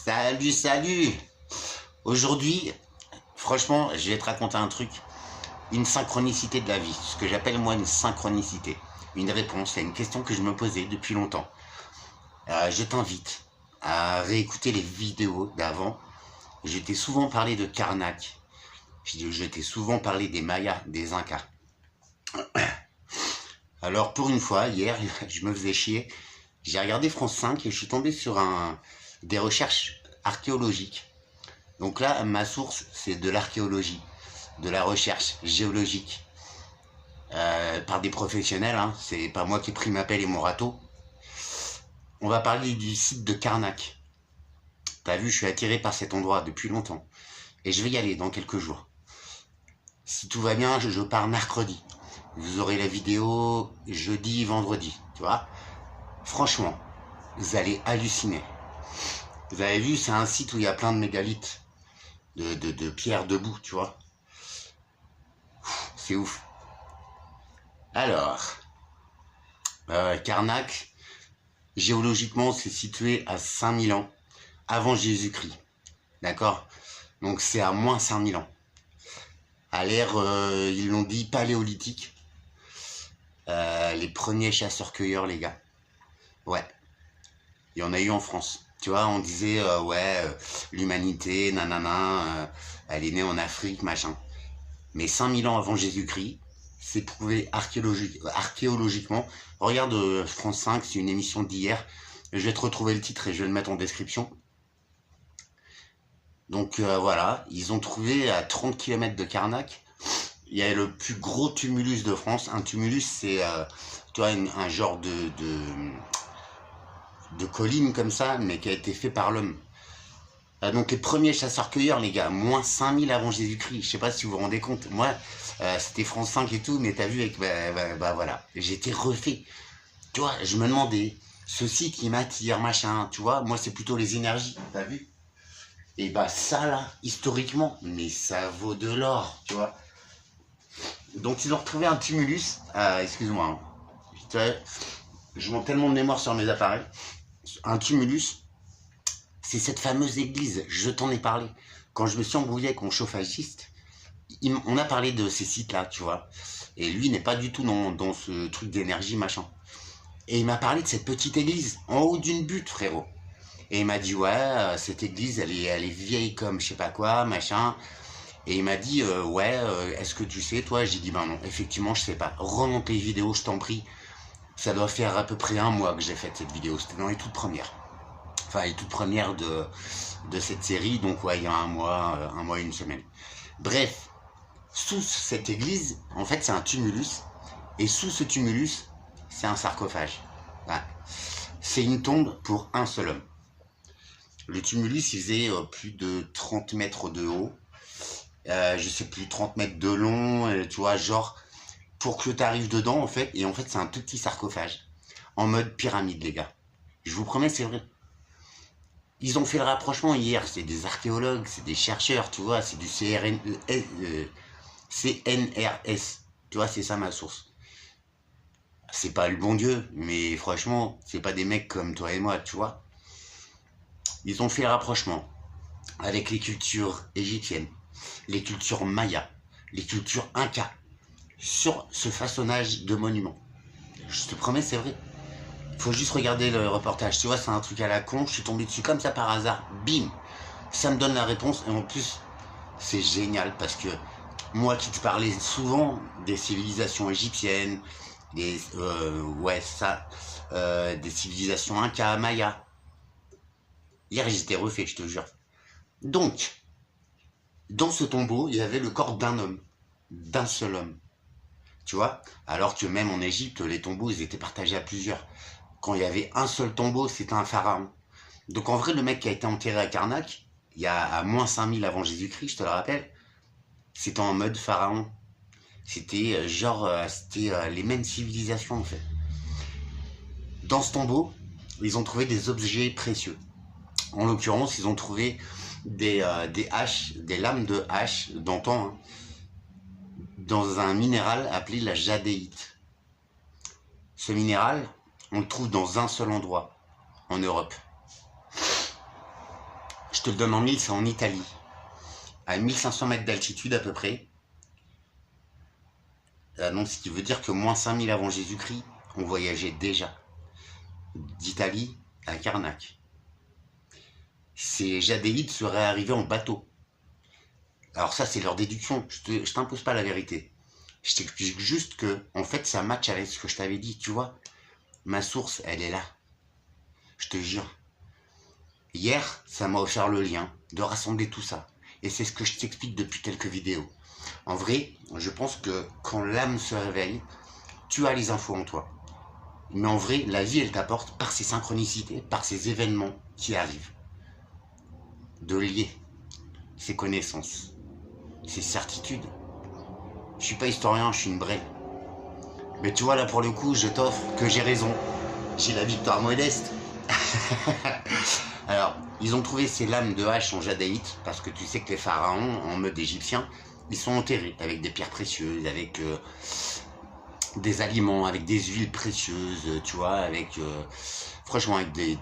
Salut, salut! Aujourd'hui, franchement, je vais te raconter un truc, une synchronicité de la vie, ce que j'appelle moi une synchronicité, une réponse à une question que je me posais depuis longtemps. Je t'invite à réécouter les vidéos d'avant. Je t'ai souvent parlé de Karnak, je t'ai souvent parlé des Mayas, des Incas. Alors pour une fois, hier, je me faisais chier, j'ai regardé France 5 et je suis tombé sur des recherches archéologiques. Donc là, ma source, c'est de l'archéologie, de la recherche géologique, par des professionnels, hein. C'est pas moi qui ai pris ma pelle et mon râteau. On va parler du site de Karnak. T'as vu, je suis attiré par cet endroit depuis longtemps. Et je vais y aller dans quelques jours. Si tout va bien, je pars mercredi. Vous aurez la vidéo jeudi, vendredi, tu vois. Franchement, vous allez halluciner. Vous avez vu, c'est un site où il y a plein de mégalithes, de pierres debout, tu vois. C'est ouf. Alors, Karnak, géologiquement, c'est situé à 5000 ans avant Jésus-Christ. D'accord? Donc c'est à moins 5000 ans. À l'ère, ils l'ont dit, paléolithique. Les premiers chasseurs-cueilleurs, les gars. Ouais. Il y en a eu en France. Tu vois, on disait, l'humanité, nanana, elle est née en Afrique, machin. Mais 5000 ans avant Jésus-Christ, c'est prouvé archéologiquement. Regarde France 5, c'est une émission d'hier. Je vais te retrouver le titre et je vais le mettre en description. Donc voilà, ils ont trouvé à 30 km de Karnak, il y a le plus gros tumulus de France. Un tumulus, c'est tu vois, un genre de colline comme ça, mais qui a été fait par l'homme. Donc les premiers chasseurs-cueilleurs, les gars, moins 5000 avant Jésus-Christ. Je sais pas si vous vous rendez compte. Moi, c'était France 5 et tout, mais t'as vu, avec, voilà, j'étais refait. Tu vois, je me demandais, ce site qui m'attire, machin, tu vois, moi c'est plutôt les énergies, t'as vu? Et bah ça là, historiquement, mais ça vaut de l'or, tu vois. Donc ils ont retrouvé un tumulus, excuse-moi, hein. Je manque tellement de mémoire sur mes appareils. Un tumulus, c'est cette fameuse église, je t'en ai parlé. Quand je me suis embrouillé avec mon chauffagiste, on a parlé de ces sites-là, tu vois. Et lui n'est pas du tout dans ce truc d'énergie, machin. Et il m'a parlé de cette petite église, en haut d'une butte, frérot. Et il m'a dit, ouais, cette église, elle est vieille comme je sais pas quoi, machin. Et il m'a dit, est-ce que tu sais, toi? J'ai dit, ben non, effectivement, je sais pas. Remonte les vidéos, je t'en prie. Ça doit faire à peu près 1 mois que j'ai fait cette vidéo. C'était dans les toutes premières. Enfin, les toutes premières de cette série. Donc, ouais, il y a 1 mois et 1 semaine. Bref, sous cette église, en fait, c'est un tumulus. Et sous ce tumulus, c'est un sarcophage. Ouais. C'est une tombe pour un seul homme. Le tumulus, il faisait plus de 30 mètres de haut. Je sais plus, 30 mètres de long, tu vois, genre, pour que tu arrives dedans, en fait, et en fait, c'est un tout petit sarcophage, en mode pyramide, les gars. Je vous promets, c'est vrai. Ils ont fait le rapprochement hier, c'est des archéologues, c'est des chercheurs, tu vois, c'est du CNRS, tu vois, c'est ça ma source. C'est pas le bon Dieu, mais franchement, c'est pas des mecs comme toi et moi, tu vois. Ils ont fait le rapprochement avec les cultures égyptiennes, les cultures mayas, les cultures incas, sur ce façonnage de monuments. Je te promets, c'est vrai. Il faut juste regarder le reportage. Tu vois, c'est un truc à la con, je suis tombé dessus comme ça par hasard. Bim! Ça me donne la réponse et en plus, c'est génial parce que moi qui te parlais souvent des civilisations égyptiennes, des civilisations incas, mayas. Hier, j'étais refait, je te jure. Donc, dans ce tombeau, il y avait le corps d'un homme, d'un seul homme. Tu vois? Alors que même en Égypte, les tombeaux, ils étaient partagés à plusieurs. Quand il y avait un seul tombeau, c'était un pharaon. Donc en vrai, le mec qui a été enterré à Karnak, il y a à moins 5000 avant Jésus-Christ, je te le rappelle, c'était en mode pharaon. C'était les mêmes civilisations en fait. Dans ce tombeau, ils ont trouvé des objets précieux. En l'occurrence, ils ont trouvé des haches, des lames de hache d'antan, hein, dans un minéral appelé la jadéite. Ce minéral, on le trouve dans un seul endroit, en Europe. Je te le donne en mille, c'est en Italie. À 1500 mètres d'altitude à peu près. Donc, ce qui veut dire que moins 5000 avant Jésus-Christ, on voyageait déjà d'Italie à Karnak. Ces Jadéites seraient arrivés en bateau. Alors ça, c'est leur déduction. Je t'impose pas la vérité. Je t'explique juste que, en fait, ça match avec ce que je t'avais dit. Tu vois, ma source, elle est là. Je te jure. Hier, ça m'a offert le lien de rassembler tout ça. Et c'est ce que je t'explique depuis quelques vidéos. En vrai, je pense que quand l'âme se réveille, tu as les infos en toi. Mais en vrai, la vie, elle t'apporte par ces synchronicités, par ces événements qui arrivent. De lier ces connaissances, ces certitudes. Je suis pas historien, je suis une braie. Mais tu vois, là, pour le coup, je t'offre que j'ai raison. J'ai la victoire modeste. Alors, ils ont trouvé ces lames de hache en jadaïte, parce que tu sais que les pharaons, en mode égyptien, ils sont enterrés avec des pierres précieuses, avec des aliments, avec des huiles précieuses, tu vois, avec franchement avec des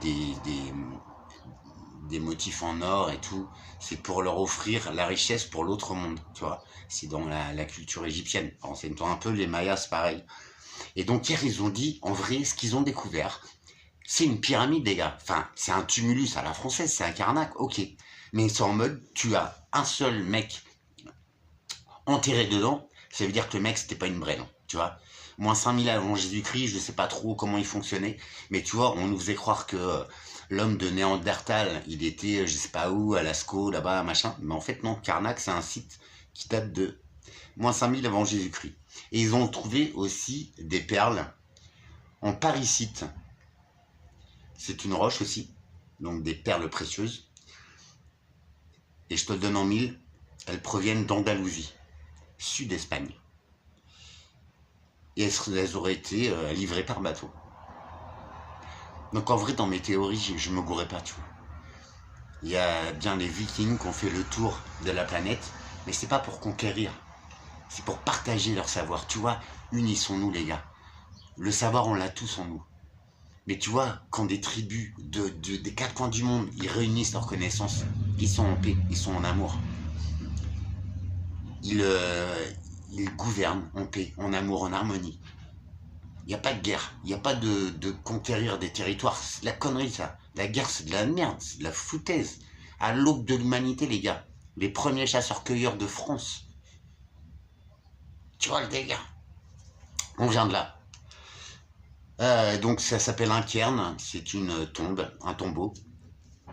motifs en or et tout. C'est pour leur offrir la richesse pour l'autre monde, tu vois. C'est dans la culture égyptienne. Renseigne-toi un peu, les Mayas, c'est pareil. Et donc hier, ils ont dit, en vrai, ce qu'ils ont découvert, c'est une pyramide, les gars. Enfin, c'est un tumulus à la française, c'est un Karnak, ok. Mais c'est en mode, tu as un seul mec enterré dedans, ça veut dire que le mec, c'était pas une braie, non, tu vois. Moins 5000 avant Jésus-Christ, je sais pas trop comment il fonctionnait, mais tu vois, on nous faisait croire que l'homme de Néandertal, il était, je sais pas où, à Lascaux, là-bas, machin. Mais en fait, non, Karnak, c'est un site qui date de moins 5000 avant Jésus-Christ. Et ils ont trouvé aussi des perles en paricite. C'est une roche aussi, donc des perles précieuses. Et je te le donne en mille, elles proviennent d'Andalousie, sud-Espagne. Et elles auraient été livrées par bateau. Donc en vrai, dans mes théories, je me gourais pas, tu vois. Il y a bien les Vikings qui ont fait le tour de la planète, mais c'est pas pour conquérir, c'est pour partager leur savoir. Tu vois, unissons-nous les gars. Le savoir, on l'a tous en nous. Mais tu vois, quand des tribus des quatre coins du monde, ils réunissent leurs connaissances, ils sont en paix, ils sont en amour. Ils gouvernent en paix, en amour, en harmonie. Il n'y a pas de guerre, il n'y a pas de conquérir des territoires. C'est de la connerie, ça. La guerre, c'est de la merde, c'est de la foutaise. À l'aube de l'humanité, les gars. Les premiers chasseurs-cueilleurs de France. Tu vois le délire. On vient de là. Donc ça s'appelle un cairn, c'est une tombe, un tombeau,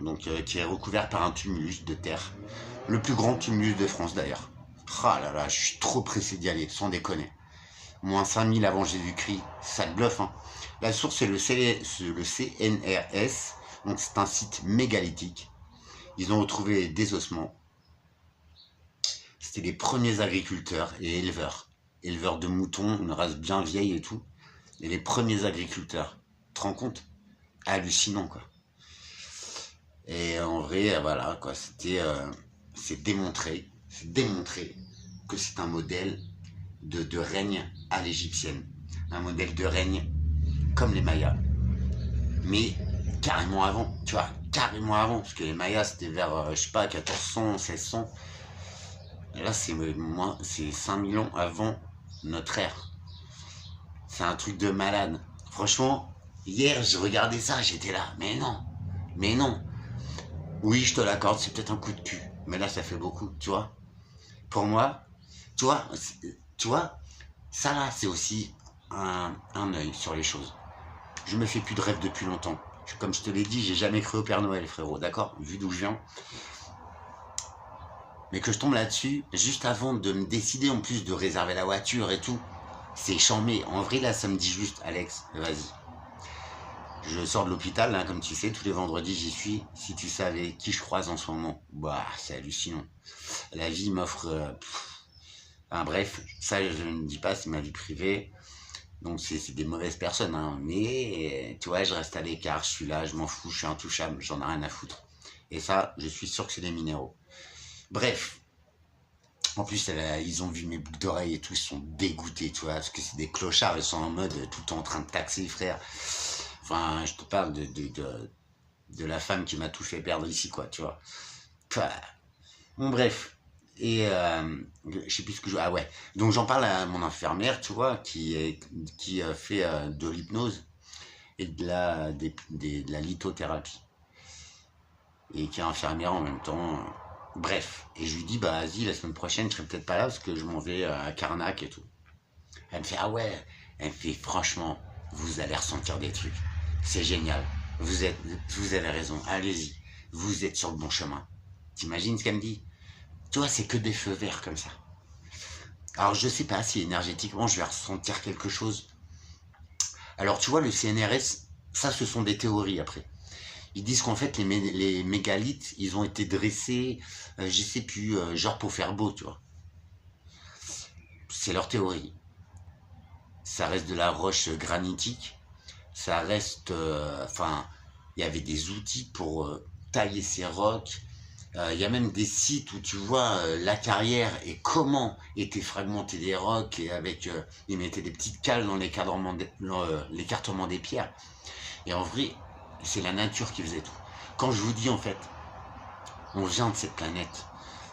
donc qui est recouvert par un tumulus de terre, le plus grand tumulus de France d'ailleurs. Ah là là, je suis trop pressé d'y aller, sans déconner. Moins 5000 avant Jésus-Christ, ça te bluffe, hein. La source c'est le CNRS, donc c'est un site mégalithique. Ils ont retrouvé des ossements. C'était les premiers agriculteurs et éleveurs de moutons, une race bien vieille et tout. Et les premiers agriculteurs. Tu te rends compte? Hallucinant, quoi. Et en vrai, voilà, quoi, c'est démontré que c'est un modèle de règne à l'égyptienne. Un modèle de règne comme les Mayas. Mais carrément avant, tu vois, carrément avant. Parce que les Mayas, c'était vers, je sais pas, 1400, 1600. Et là, c'est 5000 ans avant notre ère. C'est un truc de malade. Franchement, hier, j'ai regardé ça, j'étais là. Mais non, mais non. Oui, je te l'accorde, c'est peut-être un coup de cul. Mais là, ça fait beaucoup, tu vois. Pour moi, tu vois, ça là, c'est aussi un œil sur les choses. Je me fais plus de rêves depuis longtemps. Comme je te l'ai dit, j'ai jamais cru au Père Noël, frérot, d'accord? Vu d'où je viens. Mais que je tombe là-dessus, juste avant de me décider en plus de réserver la voiture et tout. C'est chambé. En vrai, là, ça me dit juste, Alex, vas-y. Je sors de l'hôpital, hein, comme tu sais, tous les vendredis, j'y suis. Si tu savais qui je croise en ce moment, bah, c'est hallucinant. La vie m'offre... Enfin, bref, ça, je ne dis pas, c'est ma vie privée. Donc, c'est des mauvaises personnes, hein. Mais, tu vois, je reste à l'écart, je suis là, je m'en fous, je suis intouchable, j'en ai rien à foutre. Et ça, je suis sûr que c'est des minéraux. Bref. En plus, ils ont vu mes boucles d'oreilles et tout, ils sont dégoûtés, tu vois, parce que c'est des clochards, ils sont en mode tout le temps en train de taxer, frère. Enfin, je te parle de la femme qui m'a tout fait perdre ici, quoi, tu vois. Pah. Bon, bref. Et je sais plus ce que je... Ah ouais. Donc j'en parle à mon infirmière, tu vois, qui fait de l'hypnose et de la lithothérapie. Et qui est infirmière en même temps. Bref. Et je lui dis, bah vas-y, la semaine prochaine, je serai peut-être pas là parce que je m'en vais à Carnac et tout. Elle me fait, ah ouais. Elle me fait, franchement, vous allez ressentir des trucs. C'est génial. Vous avez raison. Allez-y. Vous êtes sur le bon chemin. T'imagines ce qu'elle me dit? Tu vois, c'est que des feux verts comme ça. Alors, je sais pas si énergétiquement, je vais ressentir quelque chose. Alors, tu vois, le CNRS, ça, ce sont des théories après. Ils disent qu'en fait, les mégalithes, ils ont été dressés, je sais plus, genre pour faire beau, tu vois. C'est leur théorie. Ça reste de la roche granitique. Ça reste... Enfin, il y avait des outils pour tailler ces rocs. Il y a même des sites où tu vois la carrière et comment étaient fragmentés les rocs et avec ils mettaient des petites cales dans l'écartement des pierres. Et en vrai, c'est la nature qui faisait tout. Quand je vous dis en fait, on vient de cette planète.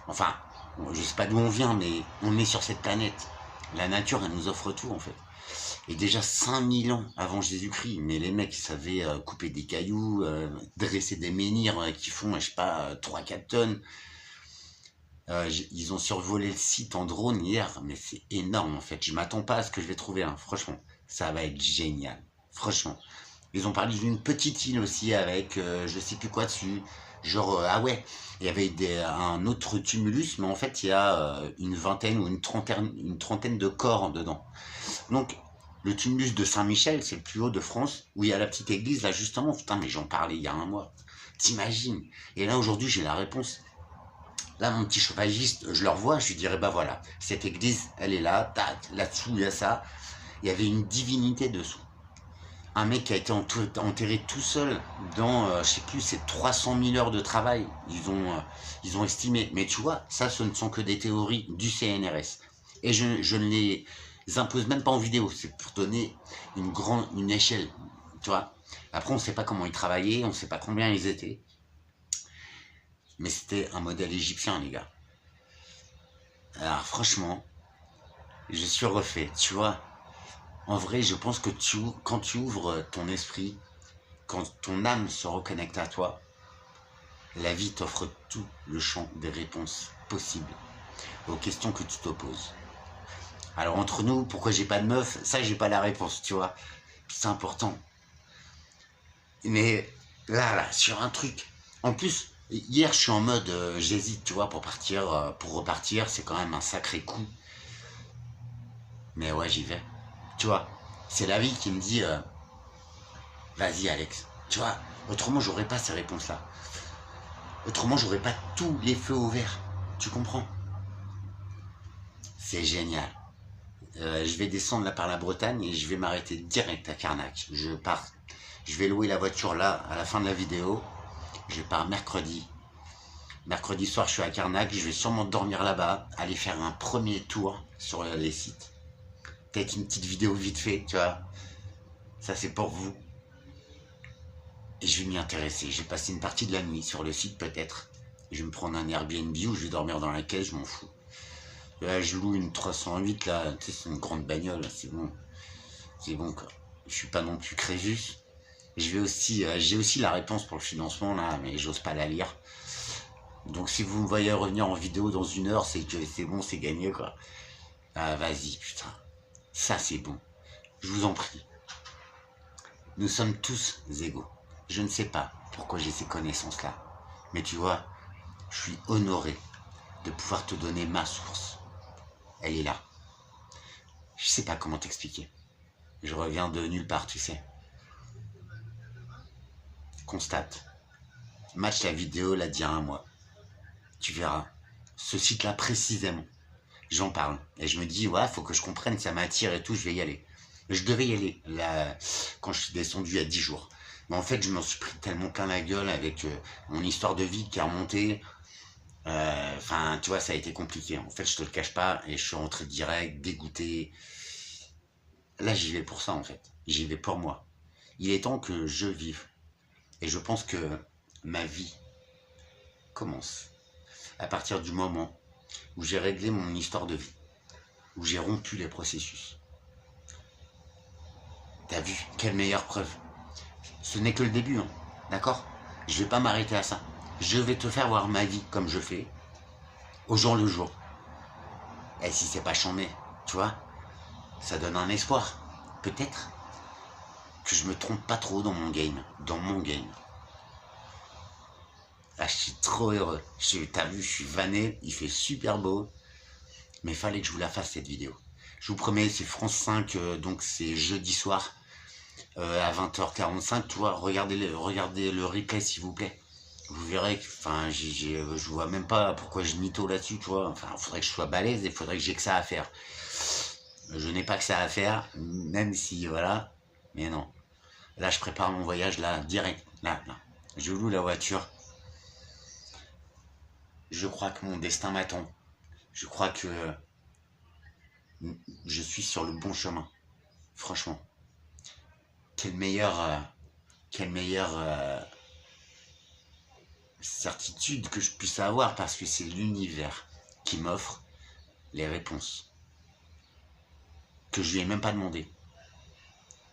Enfin, je sais pas d'où on vient, mais on est sur cette planète. La nature, elle nous offre tout en fait. Et déjà 5000 ans avant Jésus-Christ, mais les mecs, ils savaient couper des cailloux, dresser des menhirs qui font, je sais pas, 3-4 tonnes. Ils ont survolé le site en drone hier, mais c'est énorme en fait. Je m'attends pas à ce que je vais trouver, hein. Franchement. Ça va être génial. Franchement. Ils ont parlé d'une petite île aussi avec je sais plus quoi dessus. Genre, ah ouais, il y avait un autre tumulus, mais en fait, il y a une vingtaine ou une trentaine de corps dedans. Donc, le tumulus de Saint-Michel, c'est le plus haut de France, où il y a la petite église, là, justement. Putain, mais j'en parlais il y a un mois. T'imagines? Et là, aujourd'hui, j'ai la réponse. Là, mon petit chevagiste, je le revois, je lui dirais, bah voilà, cette église, elle est là, tac, là-dessous, il y a ça. Il y avait une divinité dessous. Un mec qui a été enterré tout seul dans, je sais plus, c'est 300 000 heures de travail. Ils ont estimé. Mais tu vois, ça, ce ne sont que des théories du CNRS. Et je ne les impose même pas en vidéo. C'est pour donner une échelle. Tu vois. Après, on ne sait pas comment ils travaillaient, on ne sait pas combien ils étaient. Mais c'était un modèle égyptien, les gars. Alors, franchement, je suis refait. Tu vois. En vrai, je pense que quand tu ouvres ton esprit, quand ton âme se reconnecte à toi, la vie t'offre tout le champ des réponses possibles aux questions que tu te poses. Alors entre nous, pourquoi j'ai pas de meuf, ça j'ai pas la réponse, tu vois. C'est important. Mais là, sur un truc. En plus, hier je suis en mode j'hésite, tu vois, pour partir, pour repartir, c'est quand même un sacré coup. Mais ouais, j'y vais. Tu vois, c'est la vie qui me dit vas-y Alex, tu vois, autrement j'aurais pas ces réponses-là. Autrement j'aurais pas tous les feux ouverts. Tu comprends? C'est génial. Je vais descendre là par la Bretagne et je vais m'arrêter direct à Carnac. Je pars. Je vais louer la voiture là à la fin de la vidéo. Je pars mercredi. Mercredi soir je suis à Carnac. Je vais sûrement dormir là-bas. Aller faire un premier tour sur les sites. Peut-être une petite vidéo vite fait, tu vois. Ça c'est pour vous. Et je vais m'y intéresser. Je vais passer une partie de la nuit sur le site peut-être. Je vais me prendre un Airbnb où je vais dormir dans la caisse, je m'en fous. Là, je loue une 308, là, tu sais, c'est une grande bagnole, c'est bon. C'est bon, quoi. Je suis pas non plus Crésus. J'ai aussi la réponse pour le financement, là, mais j'ose pas la lire. Donc, si vous me voyez revenir en vidéo dans 1 heure, c'est que c'est bon, c'est gagné, quoi. Ah, vas-y, putain. Ça, c'est bon. Je vous en prie. Nous sommes tous égaux. Je ne sais pas pourquoi j'ai ces connaissances-là. Mais tu vois, je suis honoré de pouvoir te donner ma source. Elle est là. Je sais pas comment t'expliquer. Je reviens de nulle part, tu sais. Constate. Match la vidéo là d'il y a un mois. Tu verras. Ce site-là précisément. J'en parle. Et je me dis, ouais, faut que je comprenne, ça m'attire et tout, je vais y aller. Je devais y aller là, quand je suis descendu il y a 10 jours. Mais en fait, je m'en suis pris tellement plein la gueule avec mon histoire de vie qui a remonté. Enfin, tu vois, ça a été compliqué. En fait, je te le cache pas, et je suis rentré direct, dégoûté. Là, j'y vais pour ça, en fait. J'y vais pour moi. Il est temps que je vive. Et je pense que ma vie commence. à partir du moment où j'ai réglé mon histoire de vie, où j'ai rompu les processus. T'as vu, quelle meilleure preuve. Ce n'est que le début, hein, d'accord? Je vais pas m'arrêter à ça. Je vais te faire voir ma vie comme je fais, au jour le jour. Et si c'est pas chambé, tu vois, ça donne un espoir. Peut-être que je me trompe pas trop dans mon game. Ah, je suis trop heureux. T'as vu, je suis vanné, il fait super beau. Mais fallait que je vous la fasse cette vidéo. Je vous promets, c'est France 5, donc c'est jeudi soir à 20h45. Tu vois, regardez le replay s'il vous plaît. Vous verrez que, enfin, je vois même pas pourquoi je mytho là-dessus, tu vois. Enfin, il faudrait que je sois balèze et il faudrait que j'ai que ça à faire. Je n'ai pas que ça à faire, même si, voilà. Mais non. Là, je prépare mon voyage, là, direct. Là. Je loue la voiture. Je crois que mon destin m'attend. Je crois que je suis sur le bon chemin. Franchement. Quelle meilleure certitude que je puisse avoir, parce que c'est l'univers qui m'offre les réponses que je lui ai même pas demandé.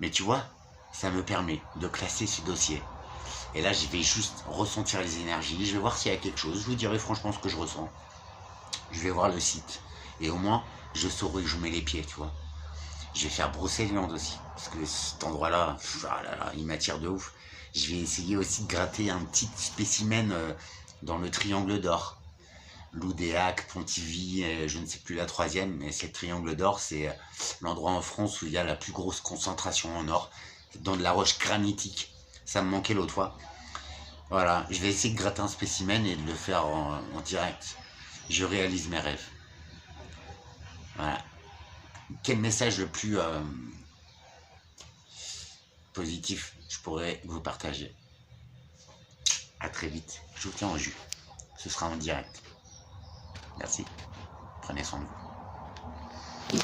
Mais tu vois, ça me permet de classer ce dossier. Et là, je vais juste ressentir les énergies. Je vais voir s'il y a quelque chose. Je vous dirai franchement ce que je ressens. Je vais voir le site. Et au moins, je saurai que je mets les pieds, tu vois. Je vais faire Brocéliande aussi. Parce que cet endroit-là, ah là là, il m'attire de ouf. Je vais essayer aussi de gratter un petit spécimen dans le triangle d'or. Loudéac, Pontivy, je ne sais plus la troisième, mais c'est le triangle d'or, c'est l'endroit en France où il y a la plus grosse concentration en or, dans de la roche granitique. Ça me manquait l'autre fois. Voilà, je vais essayer de gratter un spécimen et de le faire en direct. Je réalise mes rêves. Voilà. Quel message le plus positif je pourrais vous partager? À très vite. Je vous tiens en jus. Ce sera en direct. Merci. Prenez soin de vous.